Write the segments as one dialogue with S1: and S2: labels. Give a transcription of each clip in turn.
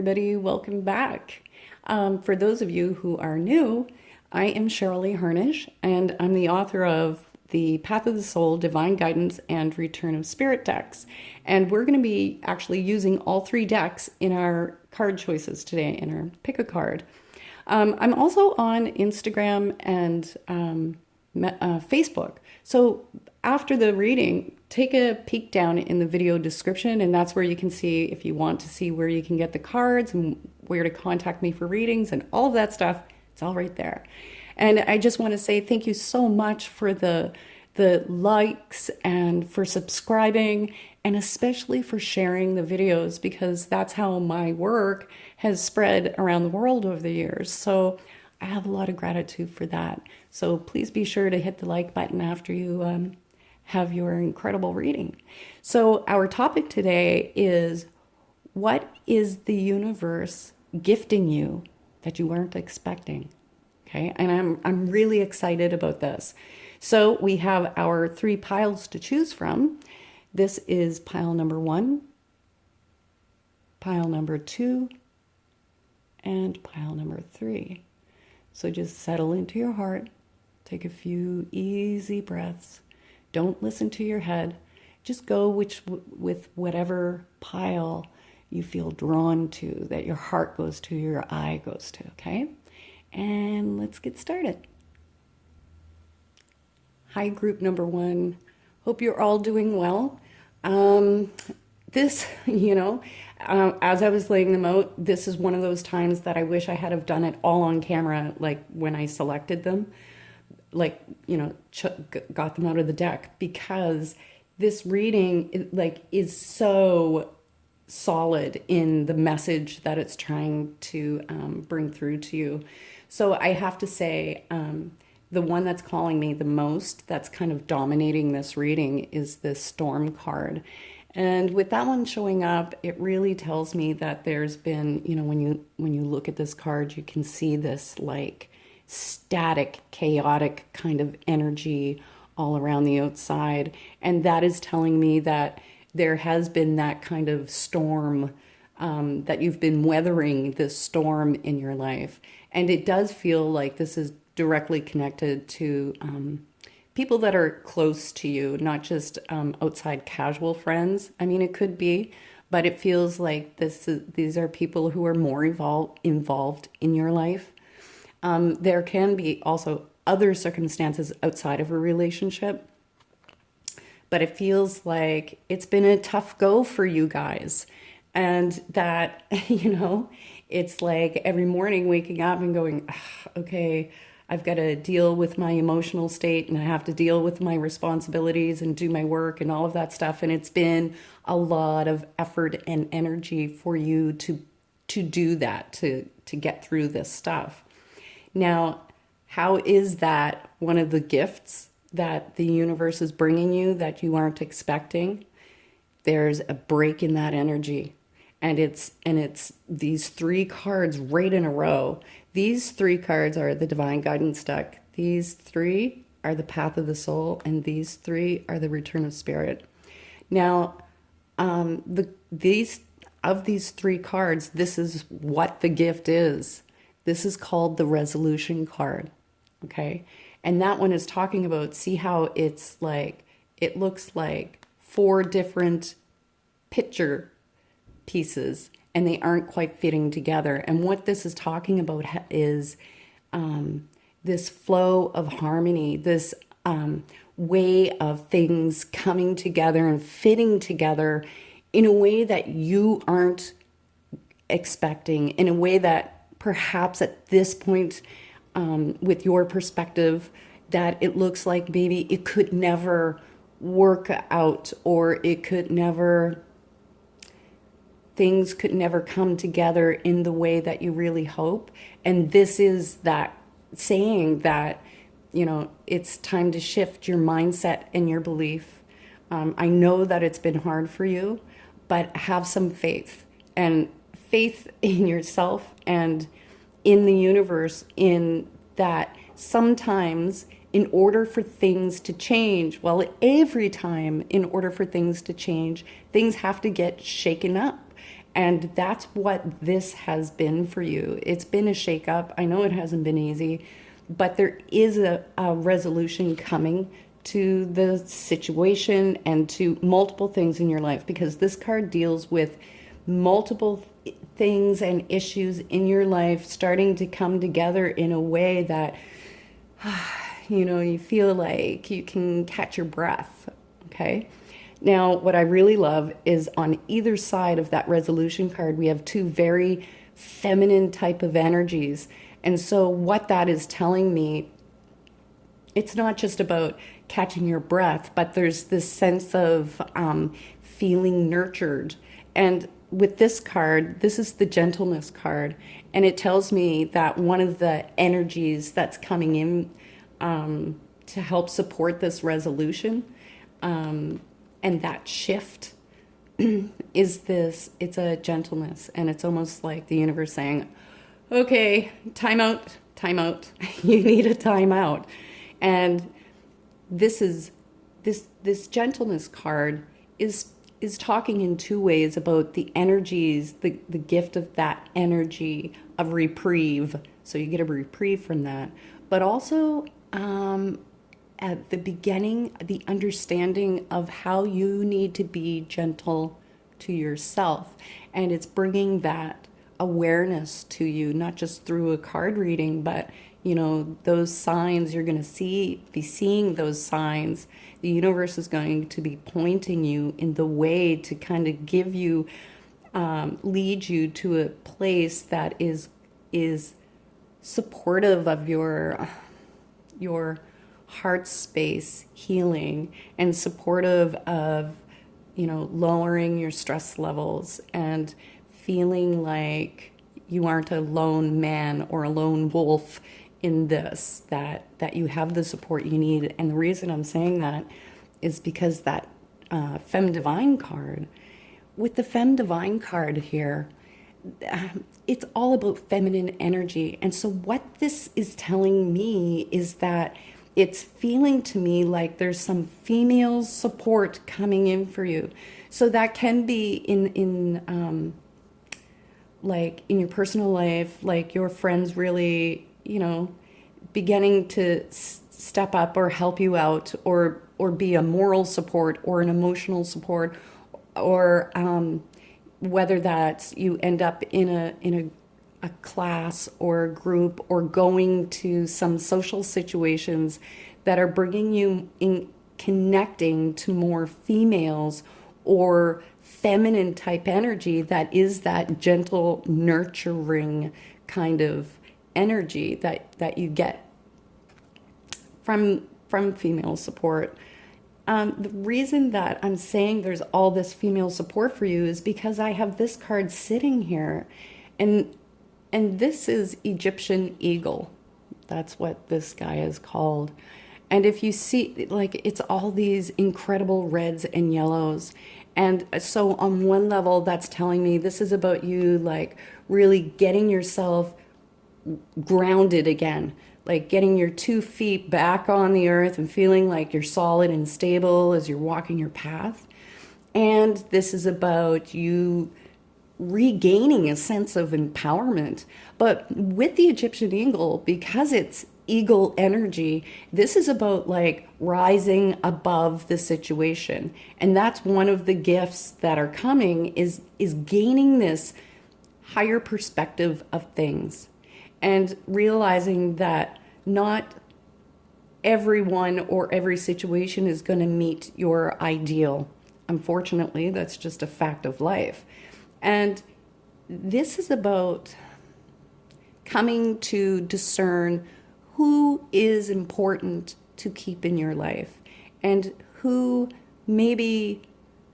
S1: everybody. Welcome back. For those of you who are new, I am Cheryl Harnish, and I'm the author of the Path of the Soul, Divine Guidance, and Return of Spirit decks. And we're going to be actually using all three decks in our card choices today, in our pick a card. I'm also on Instagram and Facebook. So after the reading, take a peek down in the video description, and that's where you can see, if you want to see where you can get the cards and where to contact me for readings and all of that stuff. It's all right there. And I just want to say thank you so much for the likes and for subscribing, and especially for sharing the videos, because that's how my work has spread around the world over the years. So I have a lot of gratitude for that. So please be sure to hit the like button after you have your incredible reading. So our topic today is, what is the universe gifting you that you weren't expecting? Okay, and I'm really excited about this. So we have our three piles to choose from. This is pile number 1, pile number 2, and pile number 3. So just settle into your heart, take a few easy breaths. Don't listen to your head. Just go with whatever pile you feel drawn to, that your heart goes to, your eye goes to, okay? And let's get started. Hi, group number 1. Hope you're all doing well. This, as I was laying them out, this is one of those times that I wish I had have done it all on camera, like when I selected them, got them out of the deck, because this reading is so solid in the message that it's trying to bring through to you. So I have to say, the one that's calling me the most, that's kind of dominating this reading, is this Storm card. And with that one showing up, it really tells me that there's been, when you look at this card, you can see this like static, chaotic kind of energy all around the outside. And that is telling me that there has been that kind of storm, that you've been weathering this storm in your life. And it does feel like this is directly connected to people that are close to you, not just outside casual friends. I mean, it could be, but it feels like these are people who are more involved in your life. There can be also other circumstances outside of a relationship, but it feels like it's been a tough go for you guys. And that, it's like every morning waking up and going, okay, I've got to deal with my emotional state, and I have to deal with my responsibilities and do my work and all of that stuff. And it's been a lot of effort and energy for you to do that, to get through this stuff. Now, how is that one of the gifts that the universe is bringing you that you aren't expecting? There's a break in that energy. And it's these three cards right in a row. These three cards are the Divine Guidance deck. These three are the Path of the Soul, and these three are the Return of Spirit. Now, these three cards, this is what the gift is. This is called the Resolution card, okay? And that one is talking about, see how it's like, it looks like 4 different picture pieces, and they aren't quite fitting together. And what this is talking about is this flow of harmony, this way of things coming together and fitting together in a way that you aren't expecting, in a way that perhaps at this point, with your perspective, that it looks like maybe it could never work out, or it could never, things could never come together in the way that you really hope. And this is that saying that, it's time to shift your mindset and your belief. I know that it's been hard for you, but have some faith, and faith in yourself and in the universe, in that sometimes in order for things to change, well, every time in order for things to change, things have to get shaken up. And that's what this has been for you. It's been a shakeup. I know it hasn't been easy, but there is a resolution coming to the situation and to multiple things in your life, because this card deals with multiple things and issues in your life starting to come together in a way that you feel like you can catch your breath. Okay. Now, what I really love is on either side of that resolution card, we have two very feminine type of energies. And so what that is telling me, it's not just about catching your breath, but there's this sense of feeling nurtured. And with this card, this is the gentleness card. And it tells me that one of the energies that's coming in to help support this resolution and that shift it's a gentleness. And it's almost like the universe saying, okay, time out. You need a time out. And this gentleness card is talking in two ways about the energies, the gift of that energy of reprieve. So you get a reprieve from that. But also at the beginning, the understanding of how you need to be gentle to yourself. And it's bringing that awareness to you, not just through a card reading, but those signs you're going to be seeing those signs. The universe is going to be pointing you in the way to kind of give you, lead you to a place that is supportive of your heart space healing, and supportive of, lowering your stress levels and feeling like you aren't a lone man or a lone wolf in this, that you have the support you need. And the reason I'm saying that is because that Femme Divine card, with the Femme Divine card here, it's all about feminine energy. And so what this is telling me is that it's feeling to me like there's some female support coming in for you. So that can be in like in your personal life, like your friends really, beginning to step up or help you out, or be a moral support or an emotional support, or whether that's you end up in a class or a group, or going to some social situations that are bringing you in, connecting to more females or feminine type energy, that is that gentle, nurturing kind of energy that you get from female support. The reason that I'm saying there's all this female support for you is because I have this card sitting here, and this is Egyptian eagle. That's what this guy is called. And if you see, like, it's all these incredible reds and yellows. And so on one level, that's telling me this is about you, like, really getting yourself grounded again, like getting your 2 feet back on the earth and feeling like you're solid and stable as you're walking your path. And this is about you regaining a sense of empowerment. But with the Egyptian eagle, because it's eagle energy, this is about like rising above the situation. And that's one of the gifts that are coming, is gaining this higher perspective of things, and realizing that not everyone or every situation is going to meet your ideal. Unfortunately, that's just a fact of life. And this is about coming to discern who is important to keep in your life, and who maybe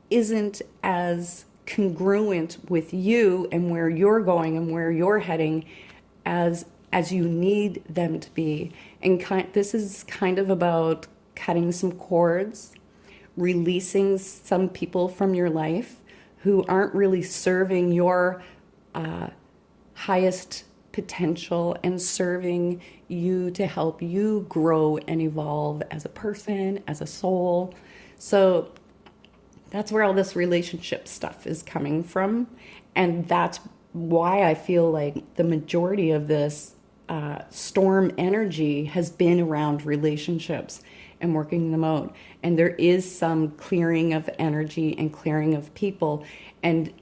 S1: isn't as congruent with you and where you're going and where you're heading as you need them to be. And this is kind of about cutting some cords, releasing some people from your life who aren't really serving your highest potential and serving you to help you grow and evolve as a person, as a soul. So that's where all this relationship stuff is coming from. And that's why I feel like the majority of this storm energy has been around relationships and working them out. And there is some clearing of energy and clearing of people. And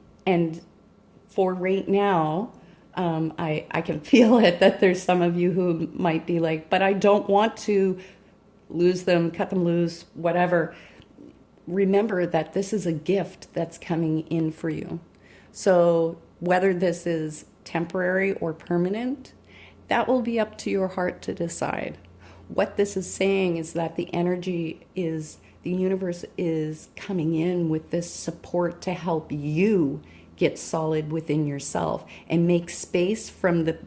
S1: for right now, I can feel it that there's some of you who might be like, but I don't want to lose them, cut them loose, whatever. Remember that this is a gift that's coming in for you. So whether this is temporary or permanent, that will be up to your heart to decide. What this is saying is that the energy is, the universe is coming in with this support to help you get solid within yourself and make space from the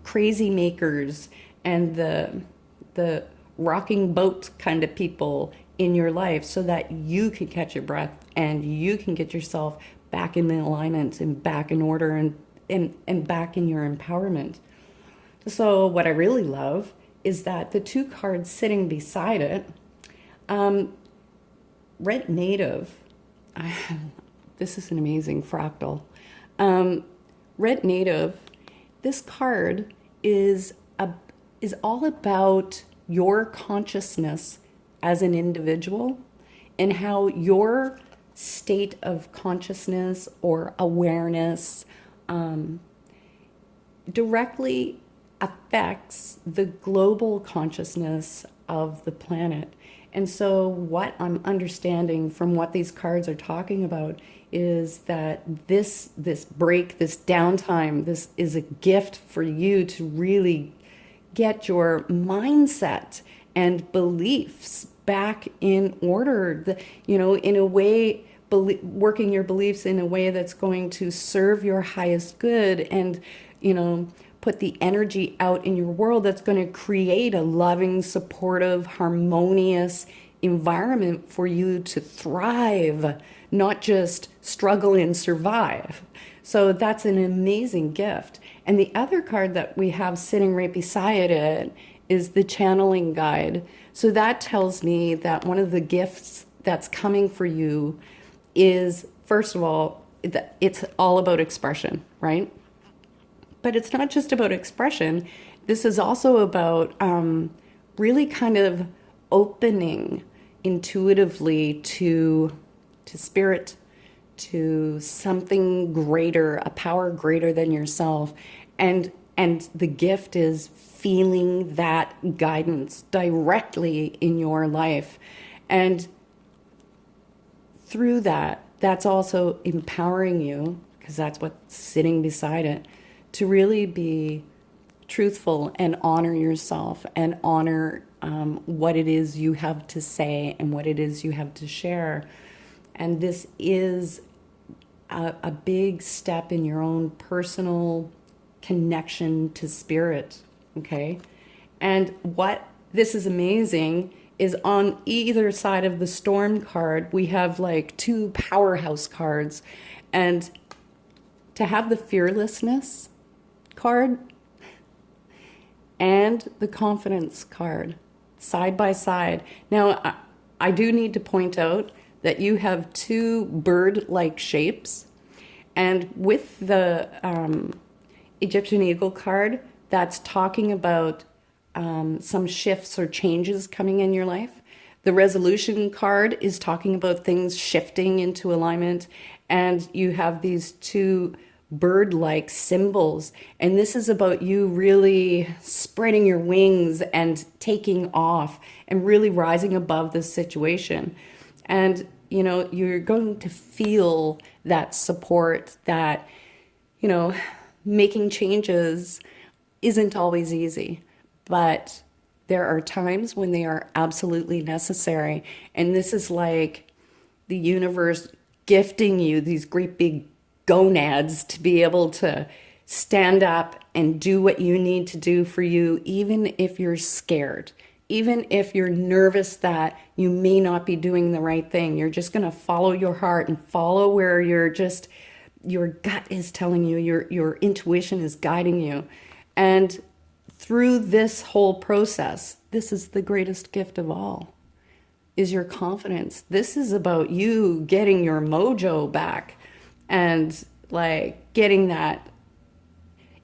S1: crazy makers and the rocking boat kind of people in your life, so that you can catch your breath and you can get yourself back in the alignment and back in order and back in your empowerment. So what I really love is that the two cards sitting beside it, Red Native, this is an amazing fractal. Red Native, this card is all about your consciousness as an individual and how your state of consciousness or awareness directly affects the global consciousness of the planet. And so what I'm understanding from what these cards are talking about is that this break, this downtime, this is a gift for you to really get your mindset and beliefs back in order, in a way, working your beliefs in a way that's going to serve your highest good and, put the energy out in your world that's going to create a loving, supportive, harmonious environment for you to thrive, not just struggle and survive. So that's an amazing gift. And the other card that we have sitting right beside it is the channeling guide. So that tells me that one of the gifts that's coming for you is, first of all, it's all about expression, right? But it's not just about expression. This is also about really kind of opening intuitively to spirit, to something greater, a power greater than yourself. And the gift is feeling that guidance directly in your life. And through that, that's also empowering you, because that's what's sitting beside it, to really be truthful and honor yourself and honor what it is you have to say and what it is you have to share. And this is a big step in your own personal connection to spirit, okay? And what this is amazing is on either side of the storm card, we have like two powerhouse cards. And to have the fearlessness card and the confidence card side by side. Now, I do need to point out that you have two bird-like shapes. And with the Egyptian eagle card, that's talking about some shifts or changes coming in your life. The resolution card is talking about things shifting into alignment. And you have these two bird-like symbols. And this is about you really spreading your wings and taking off and really rising above this situation. And, you're going to feel that support, that, making changes isn't always easy, but there are times when they are absolutely necessary. And this is like the universe gifting you these great big gonads to be able to stand up and do what you need to do for you, even if you're scared, even if you're nervous that you may not be doing the right thing. You're just going to follow your heart and follow where your gut is telling you, your intuition is guiding you. And through this whole process, this is the greatest gift of all, is your confidence. This is about you getting your mojo back and like getting that.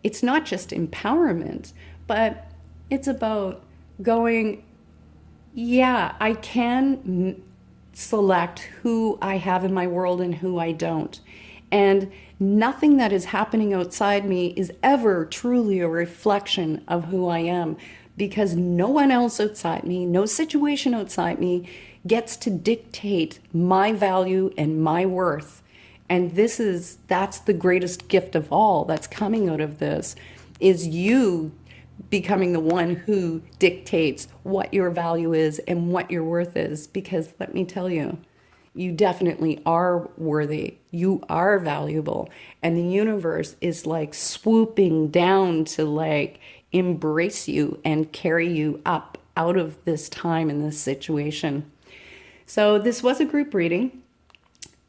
S1: It's not just empowerment, but it's about going, yeah, I can select who I have in my world and who I don't. And nothing that is happening outside me is ever truly a reflection of who I am, because no one else outside me, no situation outside me gets to dictate my value and my worth. And that's the greatest gift of all that's coming out of this, is you becoming the one who dictates what your value is and what your worth is. Because let me tell you, you definitely are worthy. You are valuable. And the universe is like swooping down to like embrace you and carry you up out of this time and this situation. So this was a group reading.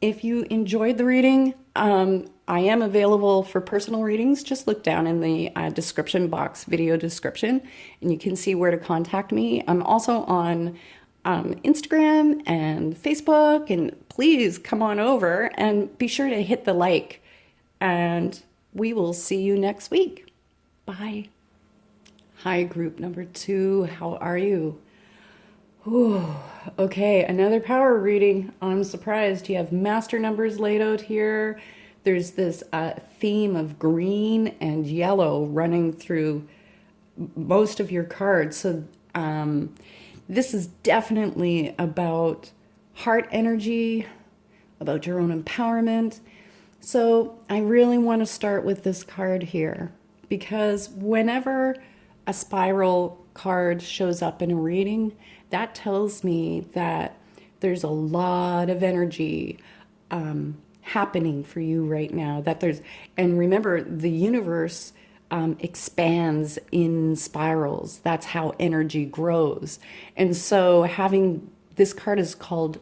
S1: If you enjoyed the reading, I am available for personal readings. Just look down in the description box, video description, and you can see where to contact me. I'm also on Instagram and Facebook, and please come on over and be sure to hit the like, and we will see you next week. Bye. Hi, group number 2. How are you? Ooh, okay, another power reading. I'm surprised. You have master numbers laid out here. There's this theme of green and yellow running through most of your cards. So this is definitely about heart energy, about your own empowerment. So I really want to start with this card here, because whenever a spiral card shows up in a reading, that tells me that there's a lot of energy happening for you right now. And remember, the universe expands in spirals. That's how energy grows. And so having this card is called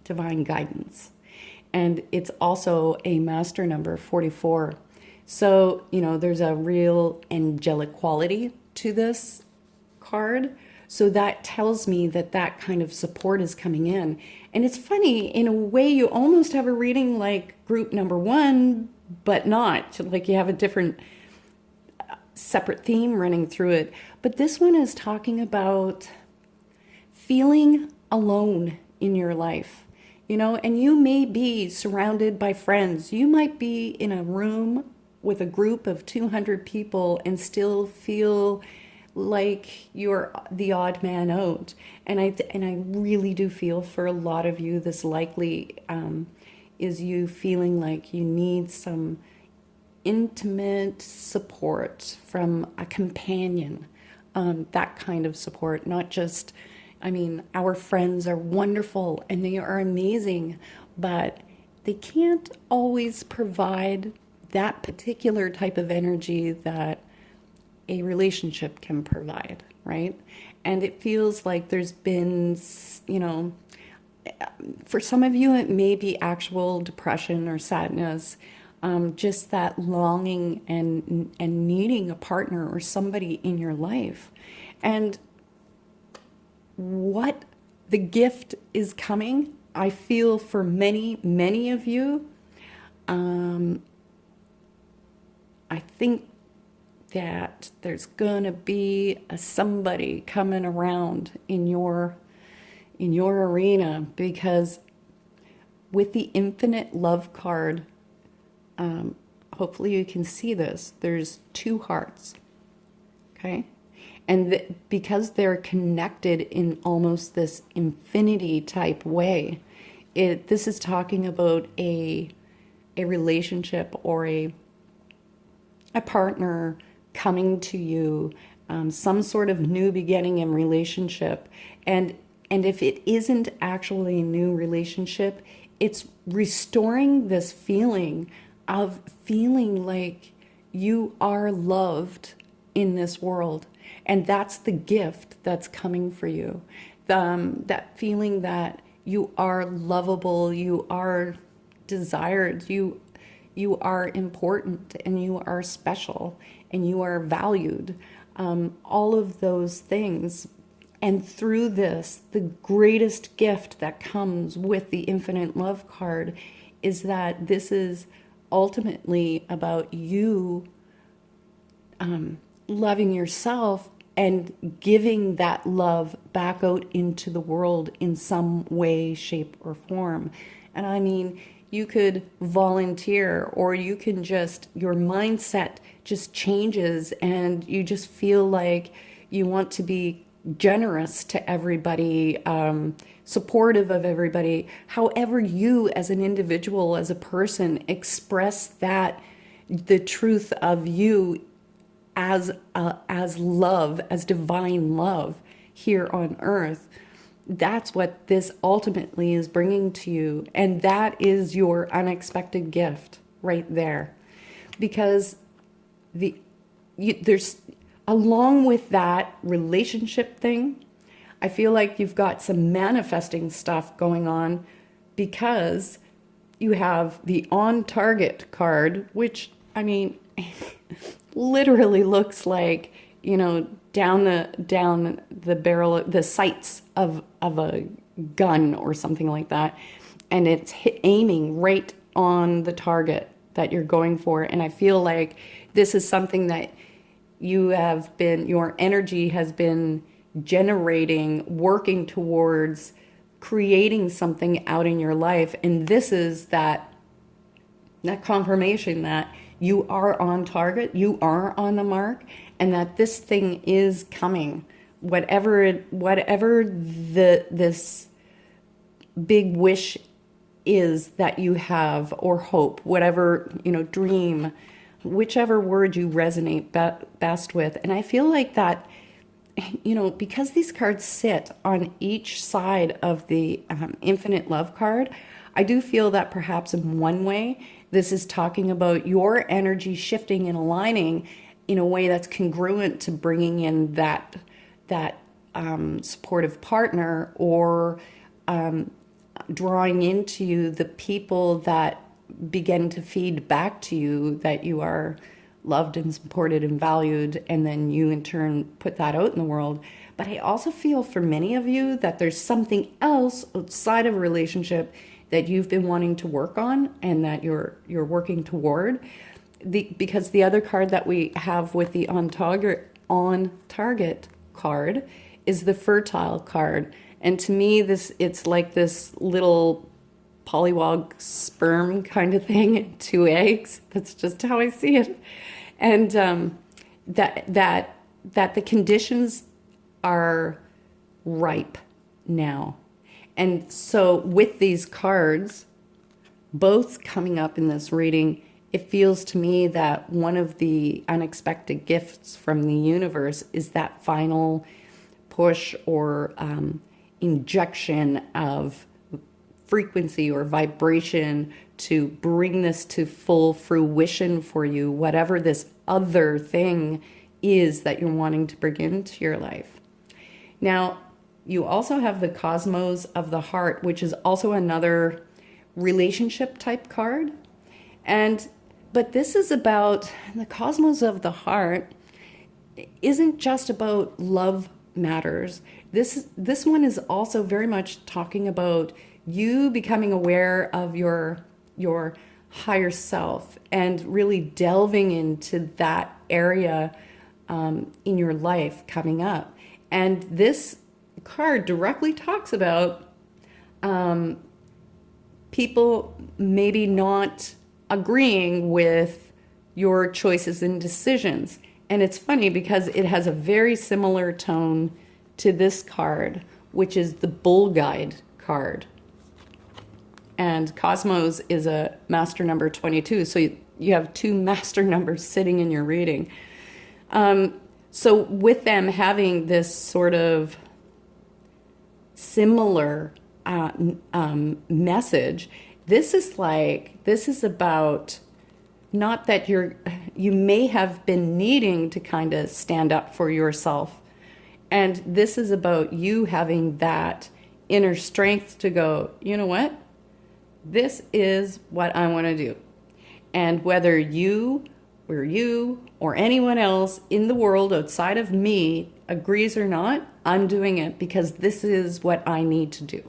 S1: Divine Guidance. And it's also a master number, 44. So, there's a real angelic quality to this card. So that tells me that kind of support is coming in. And it's funny, in a way, you almost have a reading like group number 1, but not. Like you have a different separate theme running through it. But this one is talking about feeling alone in your life. And you may be surrounded by friends. You might be in a room with a group of 200 people and still feel like you're the odd man out. And I really do feel for a lot of you, this likely is you feeling like you need some intimate support from a companion, that kind of support, not just, our friends are wonderful and they are amazing, but they can't always provide that particular type of energy that a relationship can provide, right? And it feels like there's been, for some of you, it may be actual depression or sadness, just that longing and needing a partner or somebody in your life. And what the gift is coming, I feel for many, many of you, I think that there's gonna be a somebody coming around in your arena, because with the infinite love card, hopefully you can see this, there's 2 hearts, okay? And because they're connected in almost this infinity type way, this is talking about a relationship or a partner coming to you, some sort of new beginning in relationship. And if it isn't actually a new relationship, it's restoring this feeling of feeling like you are loved in this world. And that's the gift that's coming for you. That feeling that you are lovable, you are desired, you are important, and you are special, and you are valued. All of those things. And through this, the greatest gift that comes with the infinite love card is that this is ultimately about you loving yourself and giving that love back out into the world in some way, shape, or form. And I mean, you could volunteer, or you can just, your mindset just changes and you just feel like you want to be generous to everybody, supportive of everybody. However, you as an individual, as a person, express that, the truth of you as love, as divine love here on earth. That's what this ultimately is bringing to you. And that is your unexpected gift right there. Because there's, along with that relationship thing, I feel like you've got some manifesting stuff going on, because you have the on target card, which, I mean, literally looks like, you know, down the barrel, the sights of a gun or something like that, and it's aiming right on the target that you're going for. And I feel like this is something that your energy has been generating, working towards creating something out in your life. And this is that confirmation that you are on target, you are on the mark, and that this thing is coming. Whatever this big wish is that you have, or hope, whatever, you know, dream, whichever word you resonate best with. And I feel like that, you know, because these cards sit on each side of the infinite love card, I do feel that perhaps in one way, this is talking about your energy shifting and aligning in a way that's congruent to bringing in that supportive partner, or drawing into you the people that begin to feed back to you that you are loved and supported and valued, and then you in turn put that out in the world. But I also feel for many of you that there's something else outside of a relationship that you've been wanting to work on, and that you're working toward. Because the other card that we have with the on target card is the fertile card. And to me, it's like this little pollywog sperm kind of thing, 2 eggs. That's just how I see it. And that the conditions are ripe now. And so with these cards, both coming up in this reading, it feels to me that one of the unexpected gifts from the universe is that final push or injection of frequency or vibration to bring this to full fruition for you, whatever this other thing is that you're wanting to bring into your life. Now, you also have the Cosmos of the Heart, which is also another relationship type card. But this is about, the Cosmos of the Heart isn't just about love matters. This one is also very much talking about you becoming aware of your higher self and really delving into that area in your life coming up. And this card directly talks about people maybe not agreeing with your choices and decisions. And it's funny because it has a very similar tone to this card, which is the Bull Guide card. And Cosmos is a master number 22. So you have 2 master numbers sitting in your reading. So with them having this sort of similar message, this is about, not that you may have been needing to kind of stand up for yourself. And this is about you having that inner strength to go, you know what? This is what I want to do. And whether you or anyone else in the world outside of me agrees or not, I'm doing it because this is what I need to do.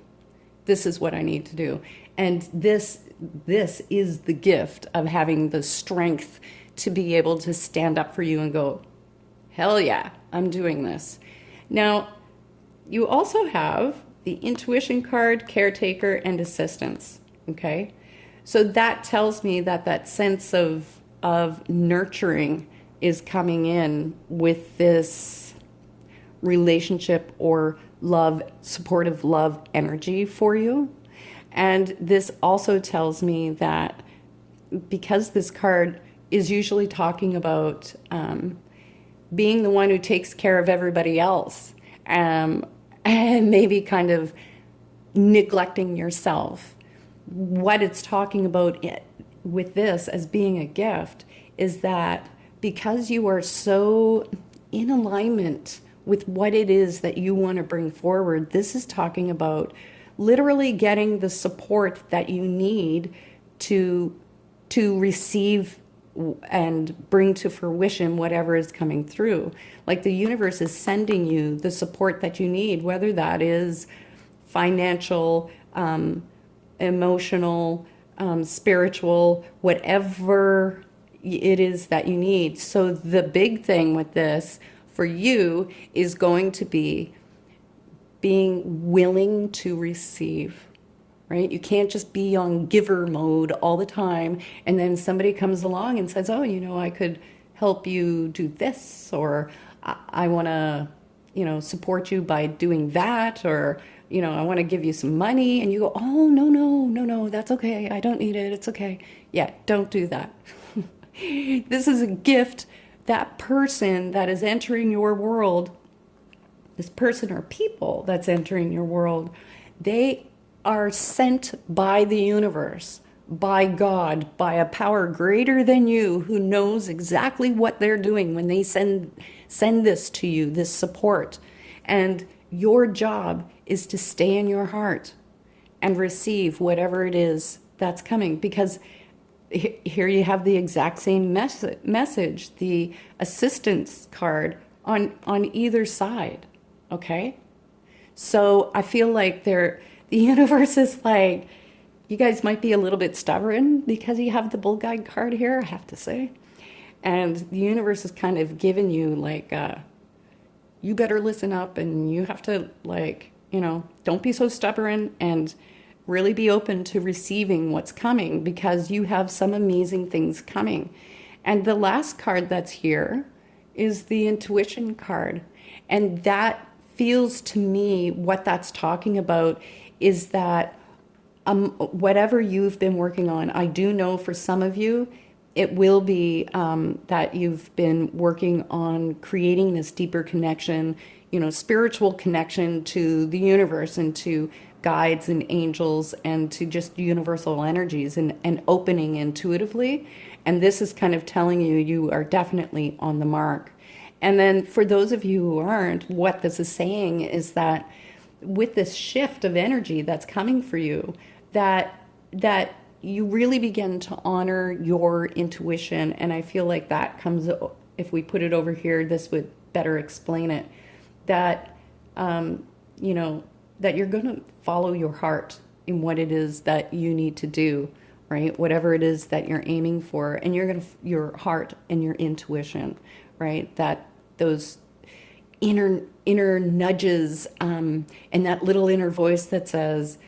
S1: This is what I need to do. And this this is the gift of having the strength to be able to stand up for you and go, hell yeah, I'm doing this. Now, you also have the intuition card, caretaker, and assistance. Okay? So that tells me that that sense of nurturing is coming in with this relationship or love, supportive love energy for you. And this also tells me that because this card is usually talking about being the one who takes care of everybody else, and maybe kind of neglecting yourself. What it's talking about with this as being a gift is that because you are so in alignment with what it is that you want to bring forward, this is talking about literally getting the support that you need to receive and bring to fruition whatever is coming through. Like the universe is sending you the support that you need, whether that is financial, emotional, spiritual, whatever it is that you need. So the big thing with this for you is going to be being willing to receive, right? You can't just be on giver mode all the time. And then somebody comes along and says, oh, I could help you do this, or I want to, support you by doing that, or, I want to give you some money. And you go, oh, no, that's okay. I don't need it. It's okay. Yeah, don't do that. This is a gift. That person that is entering your world, this person or people that's entering your world, they are sent by the universe, by God, by a power greater than you who knows exactly what they're doing when they send this to you, this support. And your job is to stay in your heart and receive whatever it is that's coming, because here you have the exact same message, the assistance card on either side. Okay? So I feel like the universe is like, you guys might be a little bit stubborn because you have the bull guide card here, I have to say. And the universe is kind of giving you like, you better listen up, and you have to don't be so stubborn, and really be open to receiving what's coming, because you have some amazing things coming. And the last card that's here is the intuition card. And that feels to me, what that's talking about is that whatever you've been working on, I do know for some of you, it will be that you've been working on creating this deeper connection, spiritual connection to the universe and to guides and angels and to just universal energies, and opening intuitively. And this is kind of telling you, you are definitely on the mark. And then for those of you who aren't, what this is saying is that with this shift of energy that's coming for you, that you really begin to honor your intuition. And I feel like that comes, if we put it over here, this would better explain it, that, that you're going to follow your heart in what it is that you need to do, right? Whatever it is that you're aiming for, and you're going to, your heart and your intuition, right? That those inner nudges, and that little inner voice that says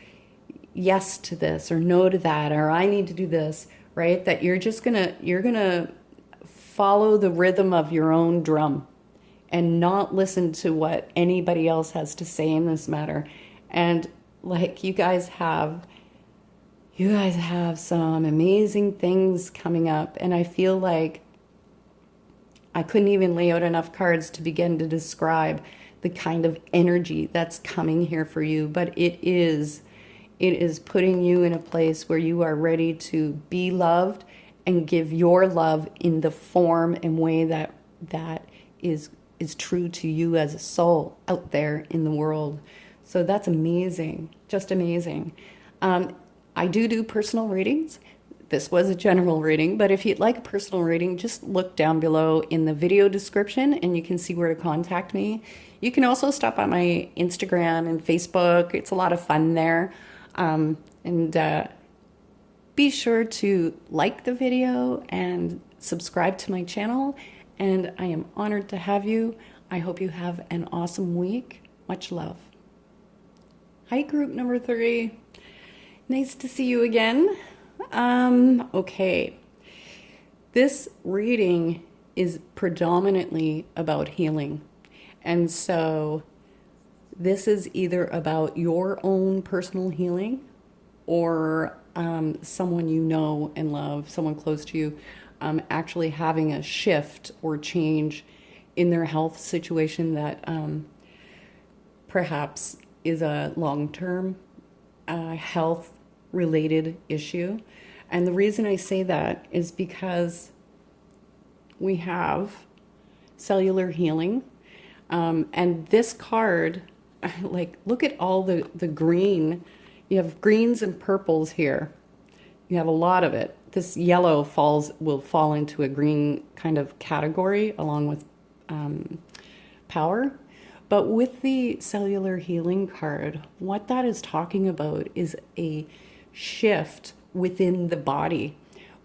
S1: yes to this, or no to that, or I need to do this, right? That you're gonna follow the rhythm of your own drum and not listen to what anybody else has to say in this matter. And like you guys have some amazing things coming up, and I feel like I couldn't even lay out enough cards to begin to describe the kind of energy that's coming here for you. But it is putting you in a place where you are ready to be loved and give your love in the form and way that is true to you as a soul out there in the world. So that's amazing, just amazing. I do personal readings. This was a general reading, but if you'd like a personal reading, just look down below in the video description and you can see where to contact me. You can also stop by my Instagram and Facebook. It's a lot of fun there. Be sure to like the video and subscribe to my channel. And I am honored to have you. I hope you have an awesome week. Much love. Hi, group number 3. Nice to see you again. Okay. This reading is predominantly about healing. And so this is either about your own personal healing or someone you know and love, someone close to you, actually having a shift or change in their health situation that perhaps is a long-term health-related issue. And the reason I say that is because we have cellular healing. And this card, like, look at all the green. You have greens and purples here. You have a lot of it. This yellow will fall into a green kind of category along with power. But with the cellular healing card, what that is talking about is a shift within the body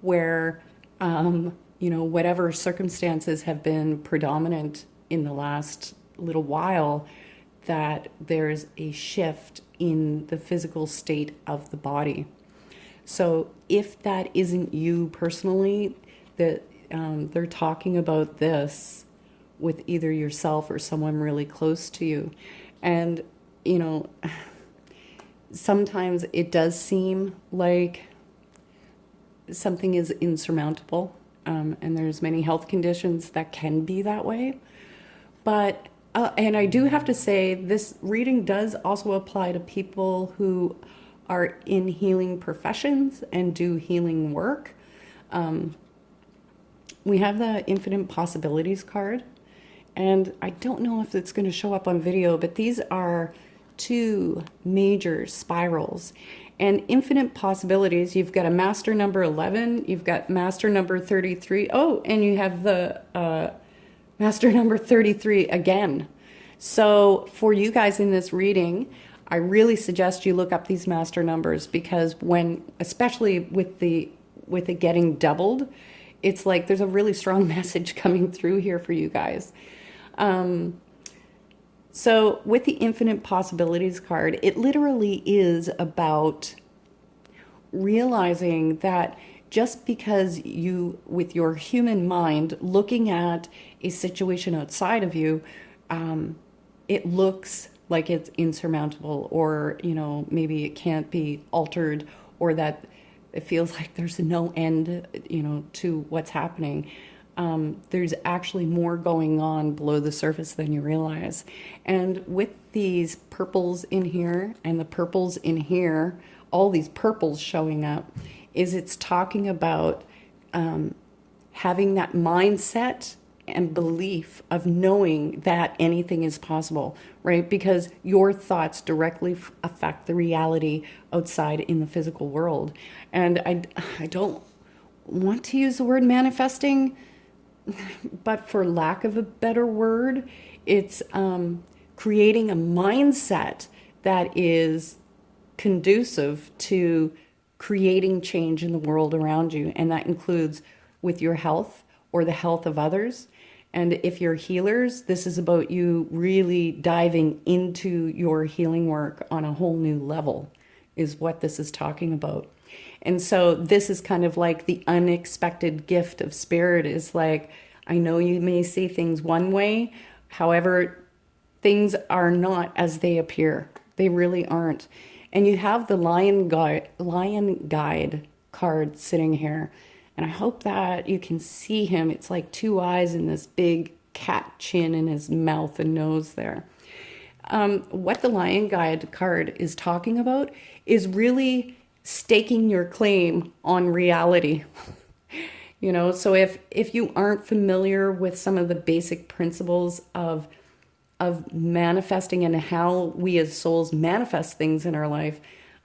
S1: where, whatever circumstances have been predominant in the last little while, that there's a shift in the physical state of the body. So if that isn't you personally, that they're talking about this with either yourself or someone really close to you. And, sometimes it does seem like something is insurmountable. And there's many health conditions that can be that way. But, and I do have to say, this reading does also apply to people who are in healing professions and do healing work. We have the Infinite Possibilities card. And I don't know if it's going to show up on video, but these are 2 major spirals. And infinite possibilities, you've got a master number 11, you've got master number 33. Oh, and you have the master number 33 again. So for you guys in this reading, I really suggest you look up these master numbers, because especially with it getting doubled, it's like there's a really strong message coming through here for you guys. So with the Infinite Possibilities card, it literally is about realizing that just because you, with your human mind, looking at a situation outside of you, it looks like it's insurmountable, or, maybe it can't be altered, or that it feels like there's no end, to what's happening. There's actually more going on below the surface than you realize. And with these purples in here and the purples in here, all these purples showing up, it's talking about having that mindset and belief of knowing that anything is possible, right? Because your thoughts directly affect the reality outside in the physical world. And I don't want to use the word manifesting, but for lack of a better word, it's creating a mindset that is conducive to creating change in the world around you. And that includes with your health or the health of others. And if you're healers, this is about you really diving into your healing work on a whole new level, is what this is talking about. And so this is kind of like the unexpected gift of spirit, is like, I know you may see things one way, however, things are not as they appear. They really aren't. And you have the lion guide card sitting here. And I hope that you can see him. It's like 2 eyes and this big cat chin in his mouth and nose there. What the lion guide card is talking about is really staking your claim on reality. So if you aren't familiar with some of the basic principles of manifesting and how we as souls manifest things in our life,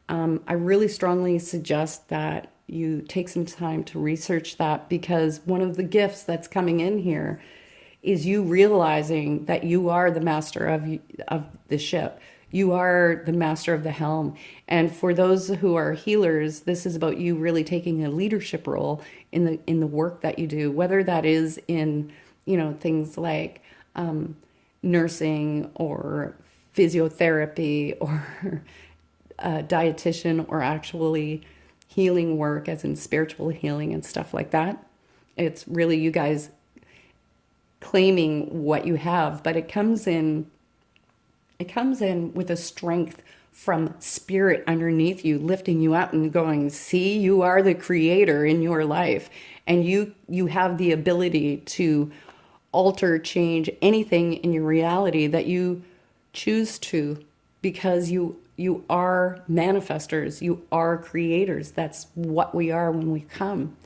S1: I really strongly suggest that you take some time to research that, because one of the gifts that's coming in here is you realizing that you are the master of the ship. You are the master of the helm. And for those who are healers, this is about you really taking a leadership role in the work that you do, whether that is in, things like nursing or physiotherapy or a dietitian, or actually healing work as in spiritual healing and stuff like that. It's really you guys claiming what you have, but it comes in with a strength from spirit underneath you, lifting you up and going, see, you are the creator in your life, and you have the ability to alter, change anything in your reality that you choose to, because you are manifestors, you are creators. That's what we are when we come.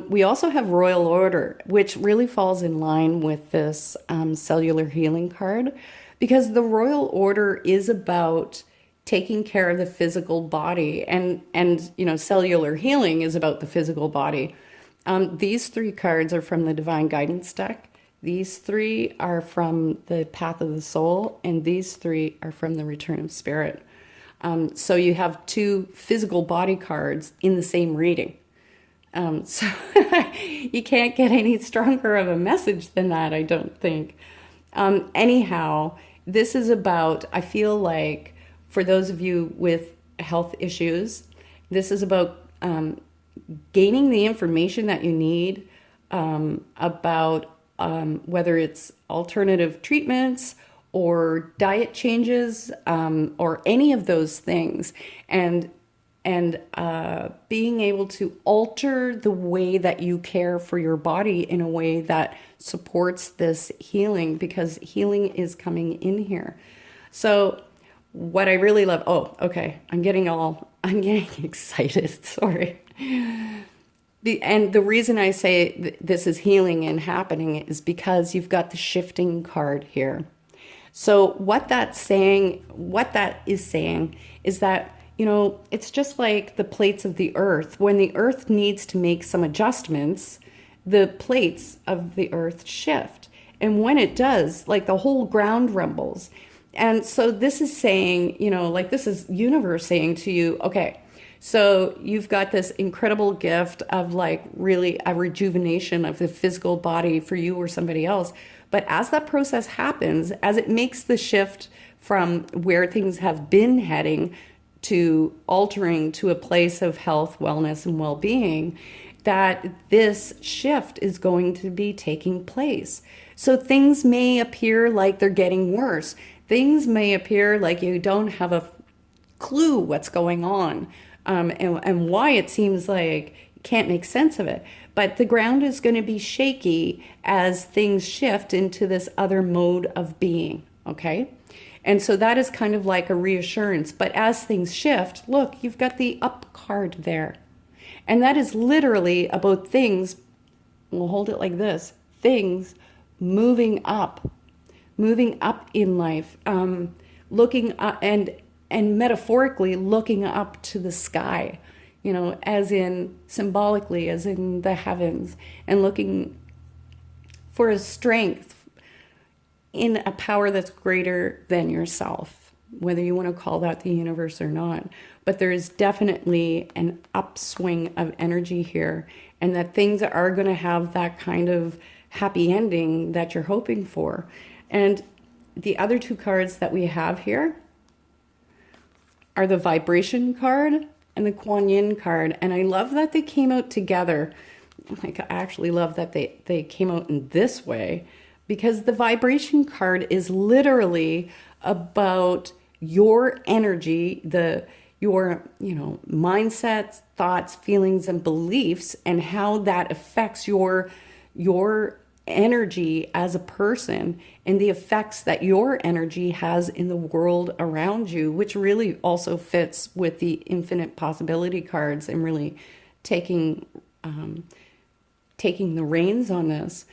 S1: We also have Royal Order, which really falls in line with this cellular healing card, because the Royal Order is about taking care of the physical body, and cellular healing is about the physical body. These three cards are from the Divine Guidance deck. These three are from the Path of the Soul, and these three are from the Return of Spirit. So you have two physical body cards in the same reading. So you can't get any stronger of a message than that, I don't think. Anyhow, this is about, I feel like, for those of you with health issues, this is about gaining the information that you need about whether it's alternative treatments or diet changes, or any of those things, and being able to alter the way that you care for your body in a way that supports this healing, because healing is coming in here. So what I really love, I'm getting excited, sorry. And the reason I say this is healing and happening is because you've got the shifting card here. So what that is saying is that, it's just like the plates of the earth. When the earth needs to make some adjustments, the plates of the earth shift. And when it does, like, the whole ground rumbles. And so this is saying, this is universe saying to you, okay, so you've got this incredible gift of, like, really a rejuvenation of the physical body for you or somebody else. But as that process happens, as it makes the shift from where things have been heading to altering to a place of health, wellness, and well-being, that this shift is going to be taking place. So things may appear like they're getting worse. Things may appear like you don't have a clue what's going on, and why it seems like you can't make sense of it. But the ground is going to be shaky as things shift into this other mode of being, okay? And so that is kind of like a reassurance. But as things shift, look, you've got the up card there. And that is literally about things, we'll hold it like this, things moving up in life, looking up and metaphorically looking up to the sky, as in symbolically, as in the heavens, and looking for a strength in a power that's greater than yourself, whether you want to call that the universe or not. But there is definitely an upswing of energy here, and that things are going to have that kind of happy ending that you're hoping for. And the other two cards that we have here are the vibration card and the Kuan Yin card. And I love that they came out together. Like, I actually love that they came out in this way, because the vibration card is literally about your energy, your mindset, thoughts, feelings, and beliefs, and how that affects your energy as a person, and the effects that your energy has in the world around you, which really also fits with the infinite possibility cards, and really taking the reins on this,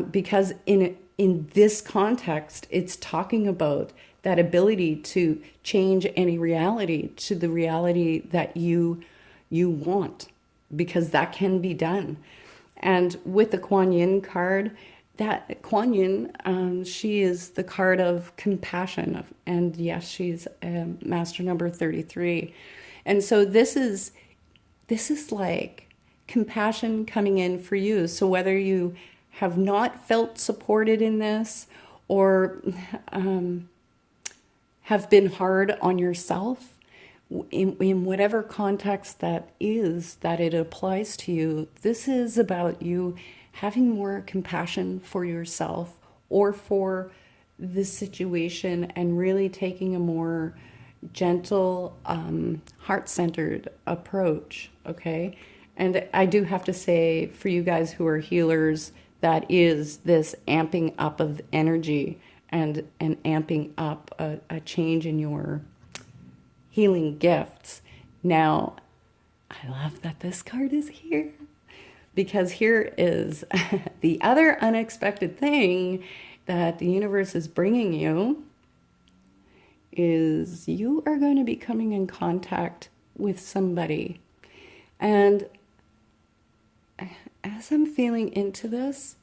S1: because in this context, it's talking about that ability to change any reality to the reality that you want, because that can be done. And with the Kuan Yin card, that Kuan Yin, she is the card of compassion, and yes, she's master number 33. And so this is like compassion coming in for you. So whether you have not felt supported in this, or have been hard on yourself, in whatever context that is, that it applies to you, this is about you having more compassion for yourself or for the situation, and really taking a more gentle, heart-centered approach, okay? And I do have to say, for you guys who are healers, that is this amping up of energy, and amping up a change in your healing gifts. Now, I love that this card is here, because here is the other unexpected thing that the universe is bringing you, is you are going to be coming in contact with somebody. And as I'm feeling into this,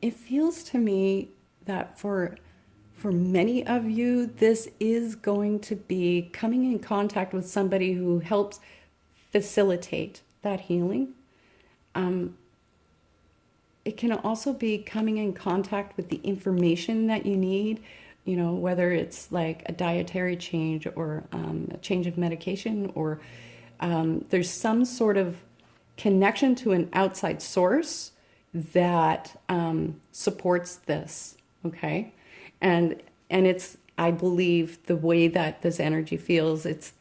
S1: it feels to me that for many of you, this is going to be coming in contact with somebody who helps facilitate that healing. It can also be coming in contact with the information that you need, whether it's like a dietary change, or a change of medication, or there's some sort of connection to an outside source that supports this, okay? And it's, I believe, the way that this energy feels, it's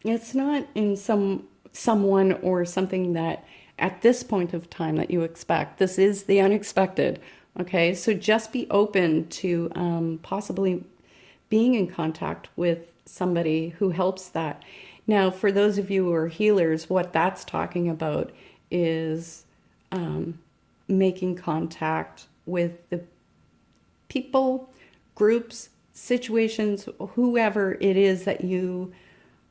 S1: not in someone or something that at this point of time that you expect. This is the unexpected, okay? So just be open to possibly being in contact with somebody who helps that. Now, for those of you who are healers, what that's talking about is making contact with the people, groups, situations, whoever it is that you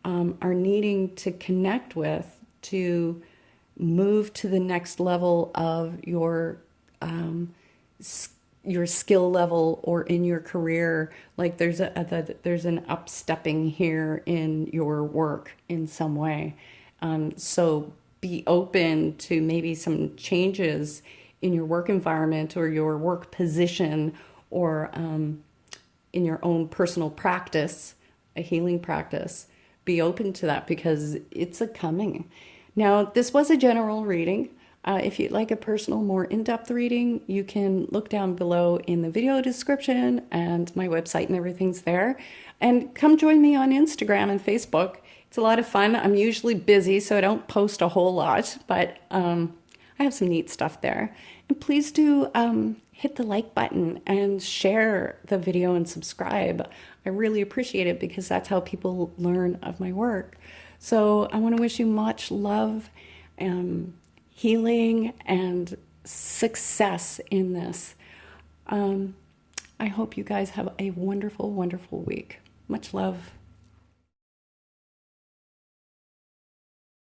S1: are needing to connect with to move to the next level of your skill level, or in your career. Like there's an upstepping here in your work in some way. So be open to maybe some changes in your work environment, or your work position, or in your own personal practice, a healing practice. Be open to that, because it's a coming. Now, this was a general reading. If you'd like a personal, more in-depth reading, you can look down below in the video description, and my website and everything's there. And come join me on Instagram and Facebook. It's a lot of fun. I'm usually busy, so I don't post a whole lot, but I have some neat stuff there. And please do hit the like button and share the video and subscribe. I really appreciate it, because that's how people learn of my work. So I want to wish you much love, healing, and success in this. I hope you guys have a wonderful, wonderful week. Much love.